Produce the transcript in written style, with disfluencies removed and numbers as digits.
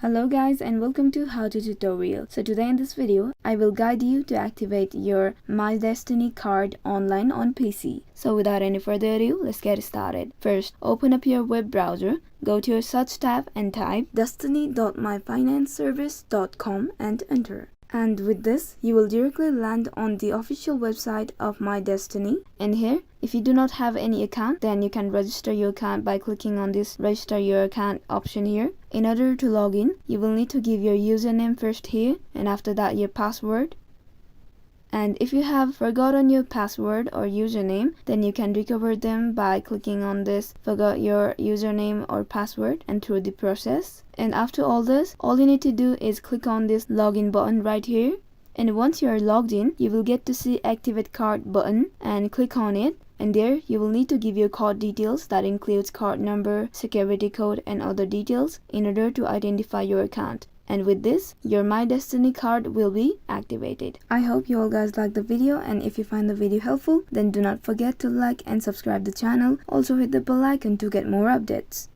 Hello guys and welcome to How To Tutorial. So today in this video, I will guide you to activate your My Destiny card online on PC. So without any further ado, let's get started. First, open up your web browser, go to your search tab and type destiny.myfinanceservice.com and enter. And with this, you will directly land on the official website of My Destiny. And here, if you do not have any account, then you can register your account by clicking on this register your account option here. In order to log in, you will need to give your username first here, and after that your password. And if you have forgotten your password or username, then you can recover them by clicking on this forgot your username or password and through the process. And after all this, all you need to do is click on this login button right here. And once you are logged in, you will get to see activate card button and click on it. And there you will need to give your card details, that includes card number, security code and other details in order to identify your account. And with this, your My Destiny card will be activated. I hope you all guys liked the video, and if you find the video helpful, then do not forget to like and subscribe the channel. Also hit the bell icon to get more updates.